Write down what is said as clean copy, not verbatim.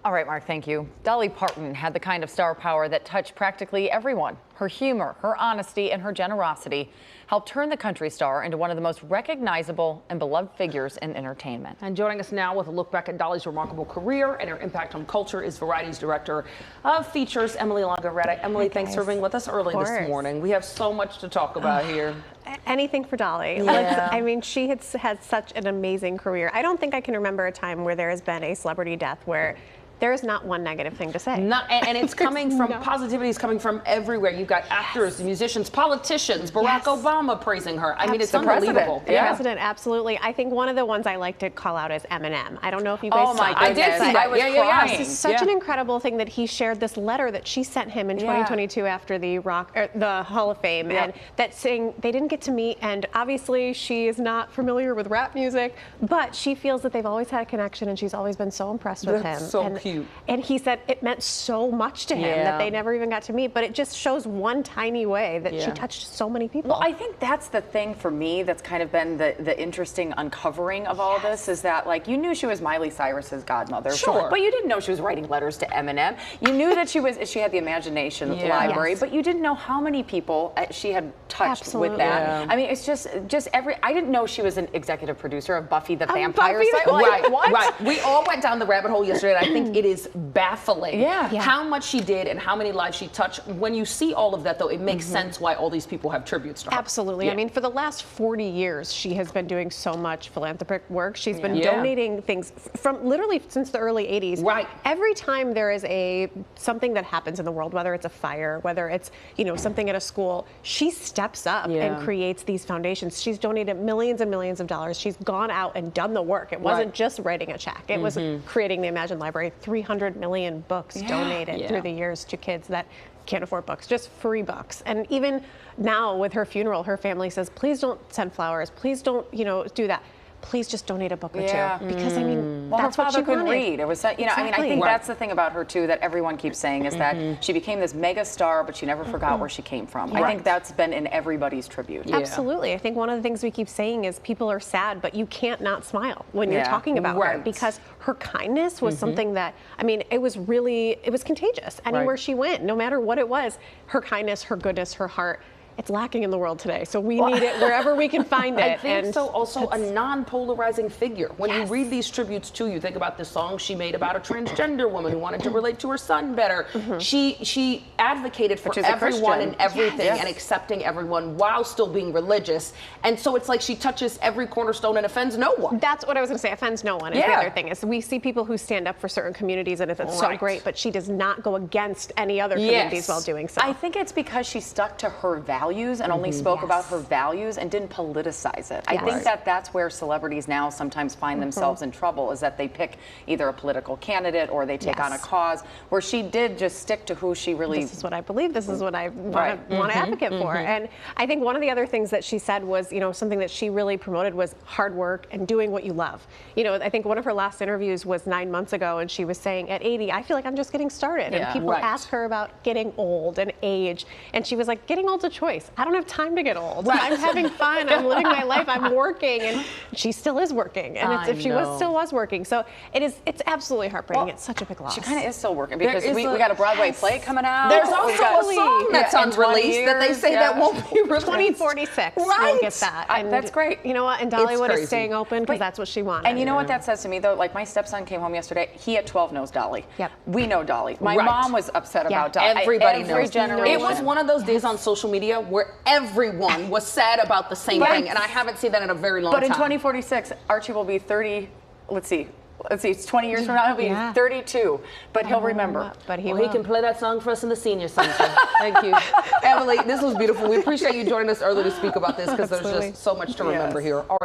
All right, Mark, thank you. Dolly Parton had the kind of star power that touched practically everyone. Her humor, her honesty, and her generosity helped turn the country star into one of the most recognizable and beloved figures in entertainment. And joining us now with a look back at Dolly's remarkable career and her impact on culture is Variety's director of features, Emily Longeretta. Emily, thanks for being with us early this morning. We have so much to talk about here. Anything for Dolly. Yeah. I mean, she has had such an amazing career. I don't think I can remember a time where there has been a celebrity death where there is not one negative thing to say. And it's coming from, positivity is coming from everywhere. You've got actors, musicians, politicians, Barack Obama praising her. I mean, it's unbelievable. The president, absolutely. I think one of the ones I like to call out is Eminem. I don't know if you guys saw it. I did see that. I was crying. This is such an incredible thing that he shared this letter that she sent him in 2022 after the Hall of Fame, and that saying they didn't get to meet, and obviously she is not familiar with rap music, but she feels that they've always had a connection, and she's always been so impressed with him. So cute. And he said it meant so much to him that they never even got to meet, but it just shows one tiny way that she touched so many people. Well, I think that's the thing for me that's kind of been the interesting uncovering of all this, is that, like, you knew she was Miley Cyrus's godmother, but you didn't know she was writing letters to Eminem. You knew that she had the imagination library, but you didn't know how many people she had touched with that. I mean, it's just I didn't know she was an executive producer of Buffy the Vampire Slayer. Right. We all went down the rabbit hole yesterday, and I think it is baffling how much she did and how many lives she touched. When you see all of that, though, it makes sense why all these people have tributes to her. Absolutely. I mean, for the last 40 years, she has been doing so much philanthropic work. She's been donating things from literally since the early 80s. Right. Every time there is something that happens in the world, whether it's a fire, whether it's, something at a school, she steps up and creates these foundations. She's donated millions and millions of dollars. She's gone out and done the work. It wasn't just writing a check. It was creating the Imagine Library. 300 million books donated through the years to kids that can't afford books, just free books. And even now with her funeral, her family says, please don't send flowers, please don't, do that. Please just donate a book or two, because I mean, that's her what father she could wanted. read. It was, I mean, I think that's the thing about her too that everyone keeps saying is that she became this mega star, but she never forgot where she came from. I think that's been in everybody's tribute. Absolutely. I think one of the things we keep saying is people are sad, but you can't not smile when you're talking about her, because her kindness was something that, I mean, it was contagious. Anywhere she went, no matter what it was, her kindness, her goodness, her heart. It's lacking in the world today, so we need it wherever we can find it. I think so. Also, a non-polarizing figure. When you read these tributes too, you think about the song she made about a transgender woman who wanted to relate to her son better. She advocated for everyone and everything and accepting everyone while still being religious. And so it's like she touches every cornerstone and offends no one. That's what I was going to say. Offends no one is the other thing. Is we see people who stand up for certain communities, and it's so great, but she does not go against any other communities while doing so. I think it's because she stuck to her values and only spoke about her values and didn't politicize it. I think that's where celebrities now sometimes find themselves in trouble, is that they pick either a political candidate or they take on a cause, where she did just stick to who she really... This is what I believe. This is what I want to advocate for. And I think one of the other things that she said was, something that she really promoted was hard work and doing what you love. I think one of her last interviews was 9 months ago, and she was saying, at 80, I feel like I'm just getting started. And people ask her about getting old and age, and she was like, getting old's a choice. I don't have time to get old. I'm having fun. I'm living my life. I'm working, and she still is working. And she still was working. So it's absolutely heartbreaking. It's such a big loss. She kind of is still working, because we got a Broadway play coming out. There's also a song that's unreleased that they say that won't be released. 2046. We'll get that. And that's great. You know what? And Dollywood is staying open because that's what she wanted. And you know what that says to me, though? Like, my stepson came home yesterday. He at 12 knows Dolly. We know Dolly. My mom was upset about Dolly. Everybody knows. Generation. It was one of those days on social media where everyone was sad about the same thing, and I haven't seen that in a very long time. But in 2046, Archie will be 30. Let's see, it's 20 years from now, he'll be 32, but he'll remember. But he can play that song for us in the senior center. Thank you. Emily, this was beautiful. We appreciate you joining us early to speak about this, because there's just so much to remember here. All right.